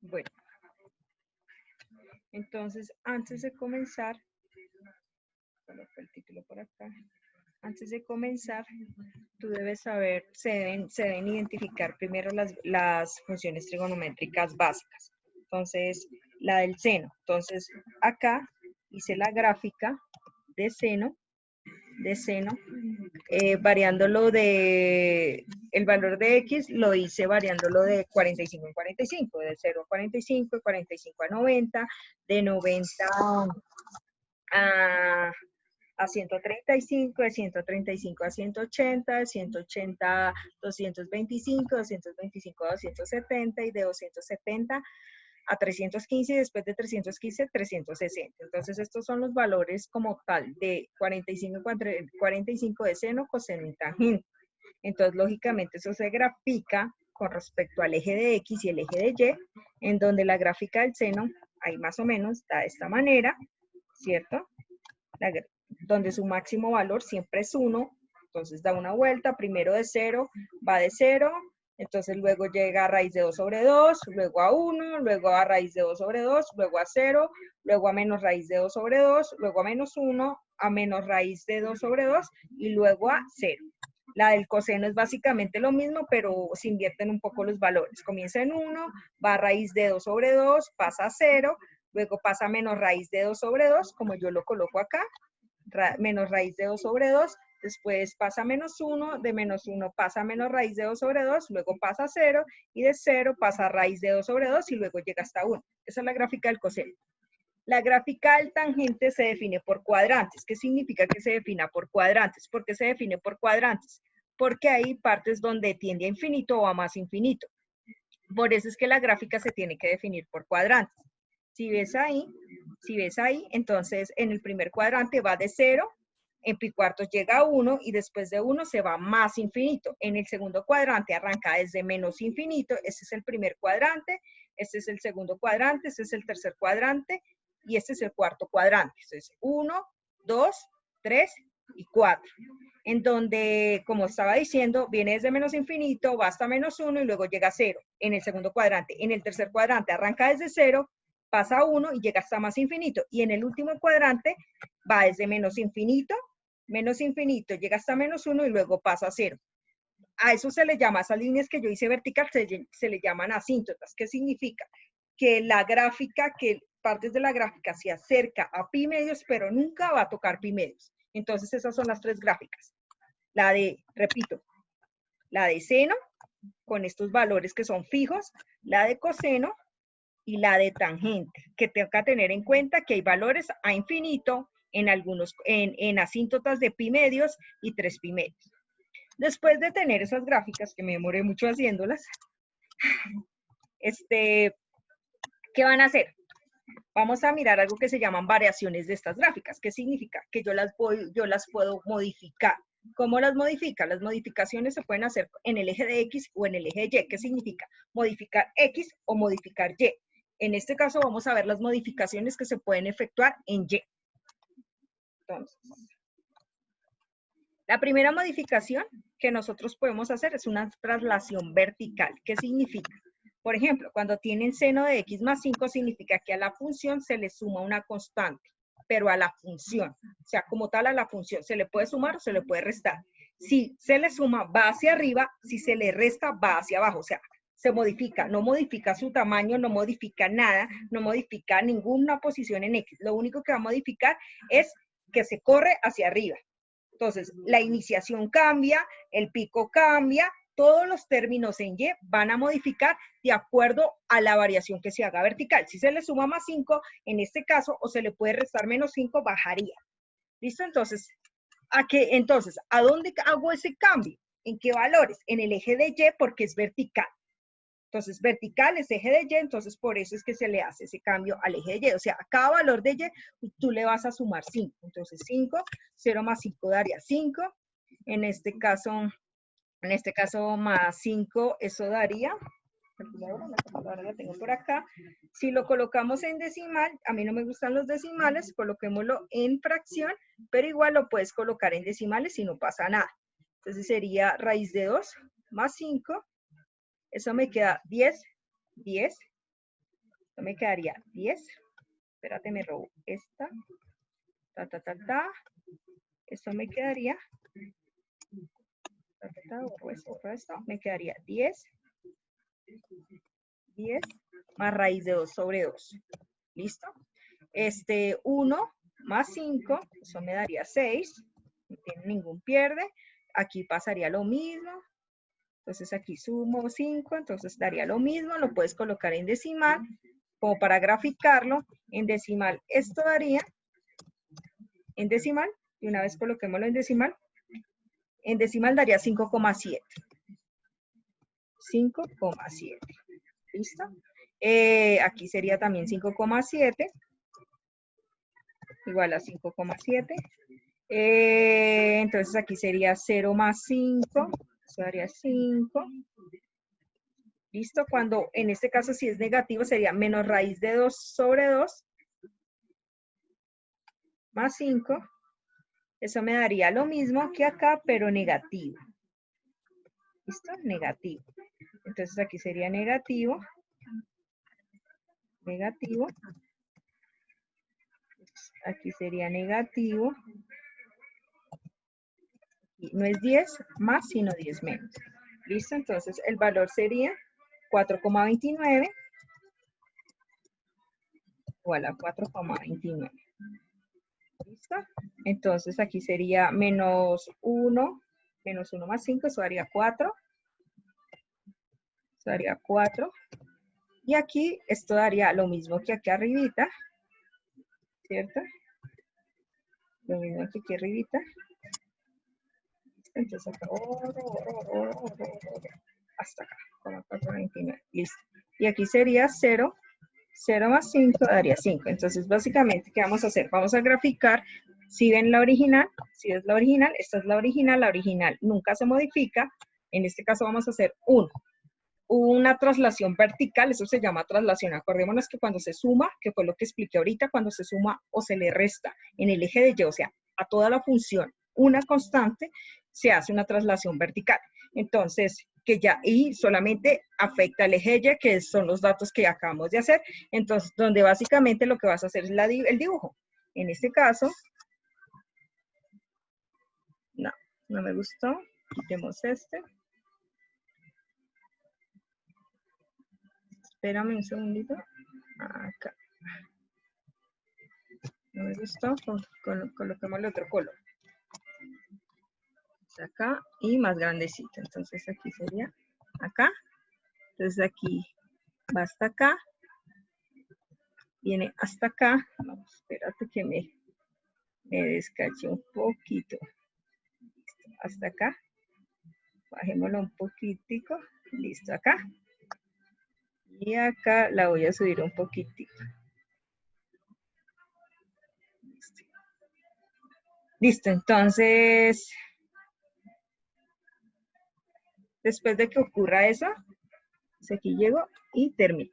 Bueno, entonces antes de comenzar, coloco el título por acá. Antes de comenzar, tú debes saber, se deben identificar primero las funciones trigonométricas básicas. Entonces, la del seno. Entonces, acá hice la gráfica de seno, variándolo de, el valor de X lo hice variándolo de 45 en 45, de 0 a 45, de 45 a 90, de 90 a 135, de 135 a 180, de 180 a 225, 225 a 270 y de 270 a 315 y después de 315, 360. Entonces estos son los valores como tal de 45, 45 de seno, coseno y tangente. Entonces lógicamente eso se grafica con respecto al eje de X y el eje de Y, en donde la gráfica del seno, ahí más o menos, da de esta manera, ¿cierto? Donde su máximo valor siempre es 1, entonces da una vuelta, primero de 0, va de 0, entonces luego llega a raíz de 2 sobre 2, luego a 1, luego a raíz de 2 sobre 2, luego a 0, luego a menos raíz de 2 sobre 2, luego a menos 1, a menos raíz de 2 sobre 2 y luego a 0. La del coseno es básicamente lo mismo, pero se invierten un poco los valores. Comienza en 1, va a raíz de 2 sobre 2, pasa a 0, luego pasa a menos raíz de 2 sobre 2, como yo lo coloco acá, menos raíz de 2 sobre 2, después pasa a menos 1, de menos 1 pasa a menos raíz de 2 sobre 2, luego pasa a 0, y de 0 pasa a raíz de 2 sobre 2, y luego llega hasta 1. Esa es la gráfica del coseno. La gráfica del tangente se define por cuadrantes. ¿Qué significa que se defina por cuadrantes? ¿Por qué se define por cuadrantes? Porque hay partes donde tiende a infinito o a más infinito. Por eso es que la gráfica se tiene que definir por cuadrantes. Si ves ahí, entonces en el primer cuadrante va de 0, en pi cuartos llega a 1 y después de 1 se va más infinito. En el segundo cuadrante arranca desde menos infinito, este es el primer cuadrante, este es el segundo cuadrante, este es el tercer cuadrante y este es el cuarto cuadrante. Entonces 1, 2, 3 y 4. En donde, como estaba diciendo, viene desde menos infinito, va hasta menos 1 y luego llega a 0 en el segundo cuadrante. En el tercer cuadrante arranca desde 0, pasa a 1 y llega hasta más infinito. Y en el último cuadrante va desde menos infinito, llega hasta menos 1 y luego pasa a 0. A eso se le llama, a esas líneas que yo hice vertical, se le llaman asíntotas. ¿Qué significa? Que la gráfica, que partes de la gráfica se acerca a pi medios, pero nunca va a tocar pi medios. Entonces esas son las tres gráficas. La de, repito, la de seno, con estos valores que son fijos, la de coseno y la de tangente, que tengo que tener en cuenta que hay valores a infinito en algunos, en asíntotas de pi medios y 3 pi medios. Después de tener esas gráficas, que me demoré mucho haciéndolas, ¿qué van a hacer? Vamos a mirar algo que se llaman variaciones de estas gráficas. ¿Qué significa? Que yo las puedo modificar. ¿Cómo las modifica? Las modificaciones se pueden hacer en el eje de X o en el eje de Y. ¿Qué significa? Modificar X o modificar Y. En este caso vamos a ver las modificaciones que se pueden efectuar en Y. Entonces, la primera modificación que nosotros podemos hacer es una traslación vertical. ¿Qué significa? Por ejemplo, cuando tienen seno de X más 5, significa que a la función se le suma una constante, pero a la función, o sea, como tal a la función, se le puede sumar o se le puede restar. Si se le suma, va hacia arriba, si se le resta, va hacia abajo, o sea, se modifica, no modifica su tamaño, no modifica nada, no modifica ninguna posición en X. Lo único que va a modificar es que se corre hacia arriba. Entonces, la iniciación cambia, el pico cambia, todos los términos en Y van a modificar de acuerdo a la variación que se haga vertical. Si se le suma más 5, en este caso, o se le puede restar menos 5, bajaría. ¿Listo? Entonces, ¿a dónde hago ese cambio? ¿En qué valores? En el eje de Y porque es vertical. Entonces, vertical es eje de Y, entonces por eso es que se le hace ese cambio al eje de Y. O sea, a cada valor de Y, tú le vas a sumar 5. Entonces, 5, 0 más 5 daría 5. En este caso más 5, eso daría, la calculadora la tengo por acá. Si lo colocamos en decimal, a mí no me gustan los decimales, coloquémoslo en fracción, pero igual lo puedes colocar en decimales y no pasa nada. Entonces sería raíz de 2 más 5, eso me queda 10, 10, Esto me quedaría 10. Espérate, me robo esta. Esto me quedaría. Borro esto. Me quedaría 10. 10 más raíz de 2 sobre 2. ¿Listo? 1 más 5, eso me daría 6. No tiene ningún pierde. Aquí pasaría lo mismo. Entonces aquí sumo 5, entonces daría lo mismo. Lo puedes colocar en decimal, como para graficarlo. En decimal esto daría, en decimal, y una vez coloquémoslo en decimal daría 5,7. 5,7. ¿Listo? Aquí sería también 5,7. Igual a 5,7. Entonces aquí sería 0 más 5. Eso daría 5. ¿Listo? Cuando en este caso si es negativo sería menos raíz de 2 sobre 2 más 5. Eso me daría lo mismo que acá, pero negativo. ¿Listo? Negativo. Entonces aquí sería negativo. Negativo. Aquí sería negativo. Y no es 10 más, sino 10 menos. ¿Listo? Entonces el valor sería 4,29 igual a 4,29. ¿Listo? Entonces aquí sería menos 1 más 5, eso daría 4. Eso daría 4. Y aquí esto daría lo mismo que aquí arribita, ¿cierto? Lo mismo que aquí arribita. Entonces acá, hasta acá, 4,29. Listo. Y aquí sería 0. 0 más 5 daría 5. Entonces, básicamente, ¿qué vamos a hacer? Vamos a graficar. Si ven la original, si es la original, esta es la original nunca se modifica. En este caso vamos a hacer una traslación vertical, eso se llama traslación. Acordémonos que cuando se suma, que fue lo que expliqué ahorita, cuando se suma o se le resta en el eje de Y, o sea, a toda la función, una constante, se hace una traslación vertical. Entonces, que ya, y solamente afecta al eje Y, que son los datos que acabamos de hacer. Entonces, donde básicamente lo que vas a hacer es el dibujo. En este caso, no me gustó. Quitemos este. Espérame un segundito. Acá. No me gustó. Coloquémosle otro color. Acá y más grandecito. Entonces aquí sería acá. Entonces aquí va hasta acá. Viene hasta acá. No, espérate que me descaché un poquito. Listo, hasta acá. Bajémoslo un poquitico. Listo, acá. Y acá la voy a subir un poquitico. Listo. Listo, entonces, después de que ocurra eso, pues aquí llego y termino.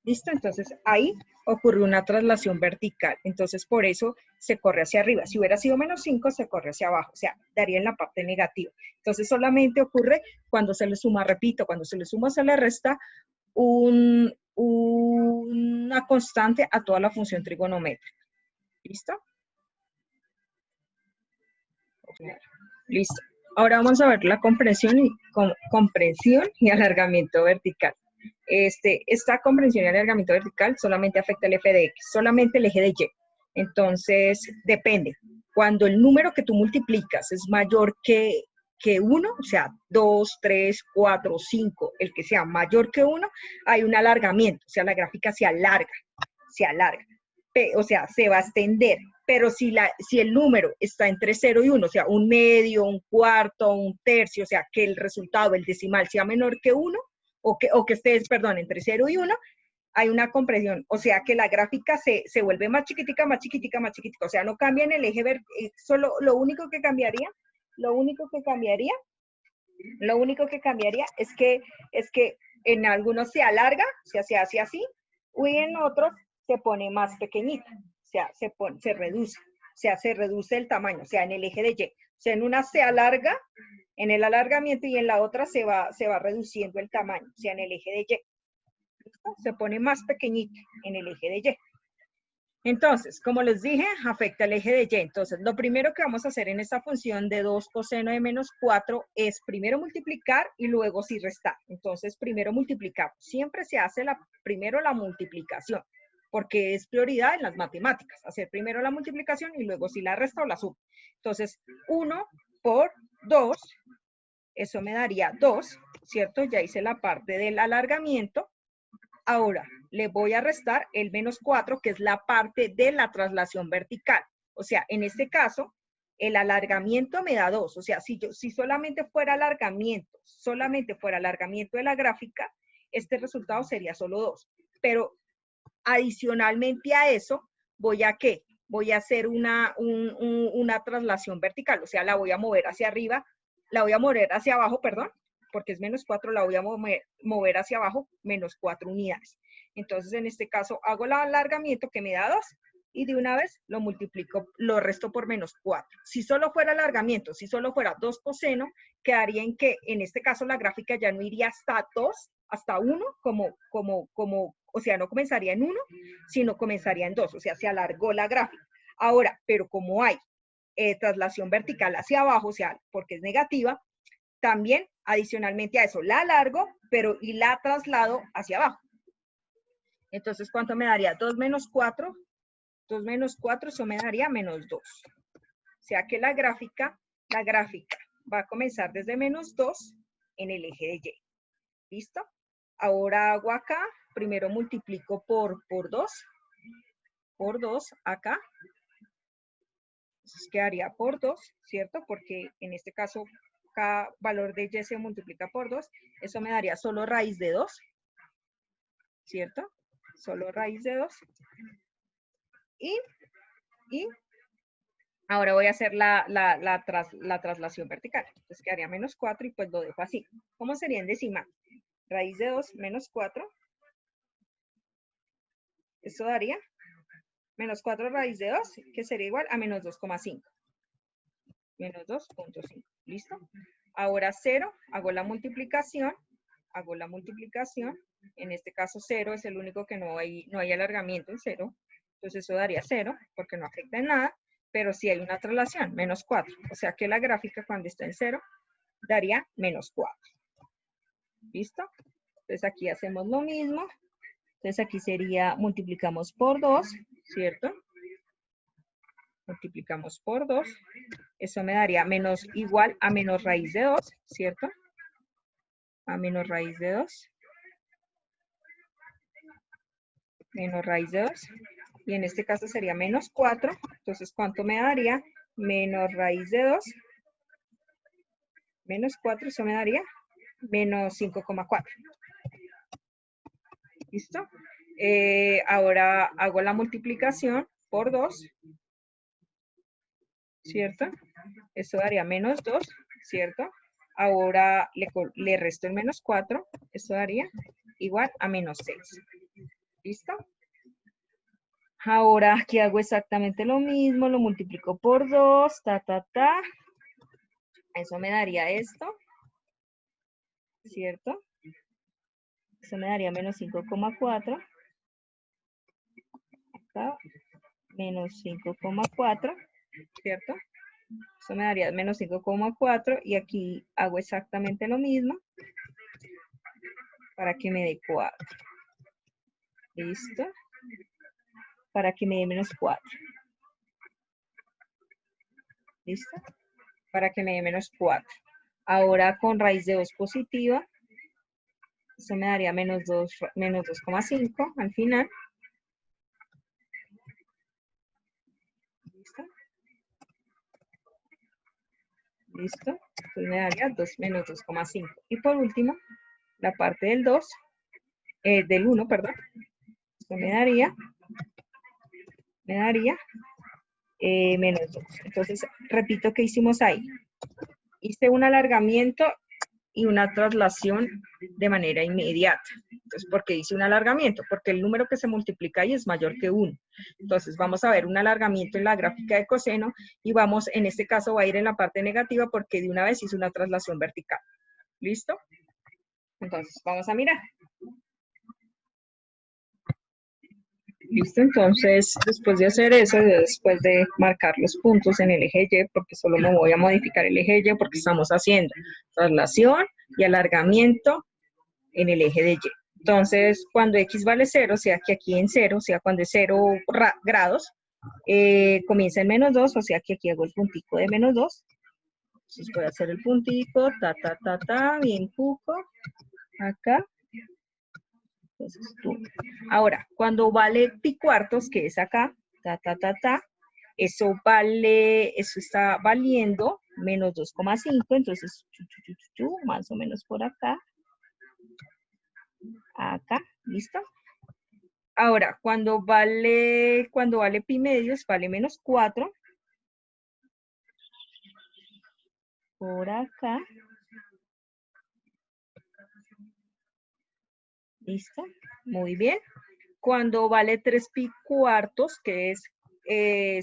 ¿Listo? Entonces ahí ocurrió una traslación vertical. Entonces por eso se corre hacia arriba. Si hubiera sido menos 5, se corre hacia abajo. O sea, daría en la parte negativa. Entonces solamente ocurre cuando se le suma, repito, cuando se le suma o se le resta una constante a toda la función trigonométrica. ¿Listo? Listo. Ahora vamos a ver la compresión y alargamiento vertical. Esta comprensión y alargamiento vertical solamente afecta el f de x, solamente el eje de y. Entonces, depende. Cuando el número que tú multiplicas es mayor que 1, o sea, 2, 3, 4, 5, el que sea mayor que 1, hay un alargamiento, o sea, la gráfica se alarga. O sea, se va a extender. Pero si el número está entre 0 y 1, o sea, un medio, un cuarto, un tercio, o sea, que el resultado, el decimal, sea menor que 1, o que esté, perdón, entre 0 y 1, hay una compresión, o sea, que la gráfica se vuelve más chiquitica, más chiquitica, más chiquitica, o sea, no cambia en el eje solo lo único que cambiaría es que en algunos se alarga, o sea, se hace así, y en otros se pone más pequeñita, o sea, se reduce el tamaño, o sea, en el eje de Y. O sea, en una se alarga, en el alargamiento, y en la otra se va reduciendo el tamaño, o sea, en el eje de Y. ¿Listo? Se pone más pequeñito en el eje de Y. Entonces, como les dije, afecta el eje de Y. Entonces, lo primero que vamos a hacer en esta función de 2 coseno de menos 4 es primero multiplicar y luego sí restar. Entonces, primero multiplicamos. Siempre se hace primero la multiplicación, porque es prioridad en las matemáticas, hacer primero la multiplicación y luego sí la resta o la suma. Entonces, 1 por 2, eso me daría 2, ¿cierto? Ya hice la parte del alargamiento. Ahora, le voy a restar el menos 4, que es la parte de la traslación vertical. O sea, en este caso, el alargamiento me da 2. O sea, si solamente fuera alargamiento de la gráfica, este resultado sería solo 2. Pero adicionalmente a eso, ¿voy a qué? Voy a hacer una traslación vertical. O sea, la voy a mover hacia arriba, la voy a mover hacia abajo, perdón, porque es menos 4, la voy a mover hacia abajo, menos 4 unidades. Entonces, en este caso, hago el alargamiento que me da 2 y de una vez lo multiplico, lo resto por menos 4. Si solo fuera alargamiento, si solo fuera 2 coseno, quedaría en que, en este caso, la gráfica ya no iría hasta 2, hasta 1, o sea, no comenzaría en 1, sino comenzaría en 2, o sea, se alargó la gráfica. Ahora, pero como hay traslación vertical hacia abajo, o sea, porque es negativa, también, adicionalmente a eso, la alargo, y la traslado hacia abajo. Entonces, ¿cuánto me daría? 2 menos 4. 2 menos 4, eso me daría menos 2. O sea que la gráfica va a comenzar desde menos 2 en el eje de Y. ¿Listo? Ahora hago acá, primero multiplico por 2. Por 2 acá. Entonces quedaría por 2, ¿cierto? Porque en este caso, cada valor de Y se multiplica por 2. Eso me daría solo raíz de 2, ¿cierto? Solo raíz de 2. Y ahora voy a hacer la traslación vertical. Entonces quedaría menos 4 y pues lo dejo así. ¿Cómo sería en decimal? Raíz de 2 menos 4. Eso daría menos 4 raíz de 2, que sería igual a menos 2,5. Menos 2,5. ¿Listo? Ahora 0, hago la multiplicación. En este caso 0 es el único que no hay alargamiento en 0. Entonces eso daría 0, porque no afecta en nada, pero sí hay una traslación, menos 4. O sea que la gráfica cuando está en 0 daría menos 4. ¿Listo? Entonces aquí hacemos lo mismo. Entonces aquí sería, multiplicamos por 2, ¿cierto? Multiplicamos por 2. Eso me daría menos igual a menos raíz de 2, ¿cierto? A menos raíz de 2. Menos raíz de 2. Y en este caso sería menos 4. Entonces, ¿cuánto me daría? Menos raíz de 2. Menos 4, eso me daría menos 5,4. ¿Listo? Ahora hago la multiplicación por 2, ¿cierto? Eso daría menos 2, ¿cierto? Ahora le resto el menos 4, eso daría igual a menos 6. ¿Listo? Ahora aquí hago exactamente lo mismo, lo multiplico por 2, Eso me daría esto, ¿cierto? Eso me daría menos 5,4. Acá, menos 5,4, ¿cierto? Eso me daría menos 5,4 y aquí hago exactamente lo mismo para que me dé 4. ¿Listo? Para que me dé menos 4. ¿Listo? Para que me dé menos 4. Ahora con raíz de 2 positiva, eso me daría menos 2,5 al final. ¿Listo? ¿Listo? Entonces me daría menos 2,5. Y por último, la parte del 2, del 1, perdón. Esto me daría menos 2. Entonces, repito que hicimos ahí. Hice un alargamiento y una traslación de manera inmediata. Entonces, Entonces, ¿por qué dice un alargamiento? Porque el número que se multiplica ahí es mayor que 1. Entonces, vamos a ver un alargamiento en la gráfica de coseno y vamos, en este caso, va a ir en la parte negativa porque de una vez hizo una traslación vertical. ¿Listo? Entonces, vamos a mirar. Listo, entonces, después de hacer eso, después de marcar los puntos en el eje Y, porque solo me voy a modificar el eje Y porque estamos haciendo traslación y alargamiento en el eje de Y. Entonces, cuando X vale 0, o sea que aquí en 0, o sea, cuando es 0 grados, comienza en menos 2, o sea que aquí hago el puntico de menos 2. Entonces voy a hacer el puntico, bien cuco, acá. Entonces, ahora, cuando vale pi cuartos, que es acá, eso está valiendo menos 2,5, entonces, más o menos por acá, ¿listo? Ahora, cuando vale pi medios, vale menos 4, por acá, ¿listo? Muy bien. Cuando vale 3 pi cuartos, que es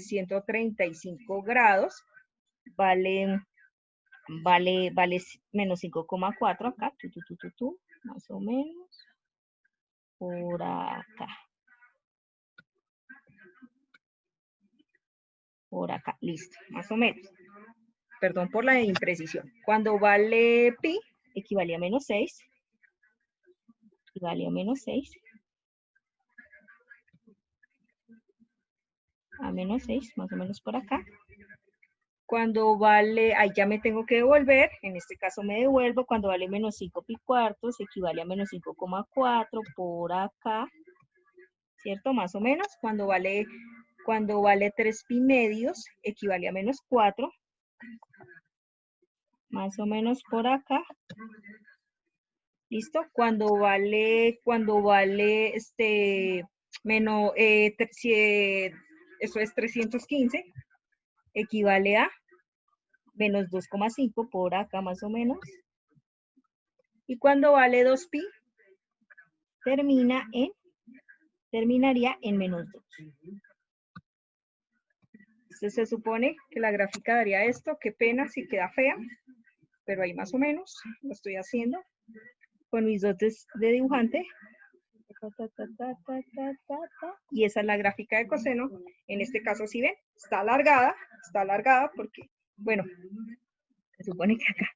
135 grados, vale menos 5,4 acá, más o menos, por acá. Por acá, listo, más o menos. Perdón por la imprecisión. Cuando vale pi, equivale a menos 6. Equivale a menos 6. A menos 6, más o menos por acá. Cuando vale, ahí ya me tengo que devolver, en este caso me devuelvo, cuando vale menos 5 pi cuartos, equivale a menos 5,4 por acá, ¿cierto? Más o menos. Cuando vale 3 pi medios, equivale a menos 4, más o menos por acá. ¿Listo? Cuando vale menos, eso es 315, equivale a menos 2,5 por acá más o menos. Y cuando vale 2 pi, terminaría en menos 2. Entonces se supone que la gráfica daría esto. Qué pena si queda fea, pero ahí más o menos lo estoy haciendo con mis dotes de dibujante. Y esa es la gráfica de coseno. En este caso, si ven, está alargada porque, bueno, se supone que acá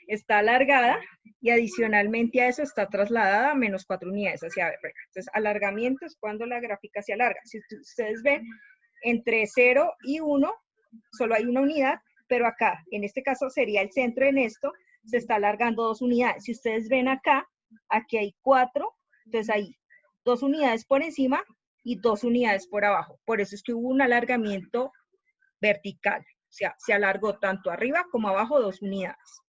está alargada y adicionalmente a eso está trasladada a menos 4 unidades hacia arriba. Entonces, alargamiento es cuando la gráfica se alarga. Si ustedes ven, entre 0 y 1 solo hay una unidad, pero acá, en este caso sería el centro en esto, se está alargando 2 unidades. Si ustedes ven acá, aquí hay 4, entonces hay 2 unidades por encima y 2 unidades por abajo. Por eso es que hubo un alargamiento vertical. O sea, se alargó tanto arriba como abajo 2 unidades.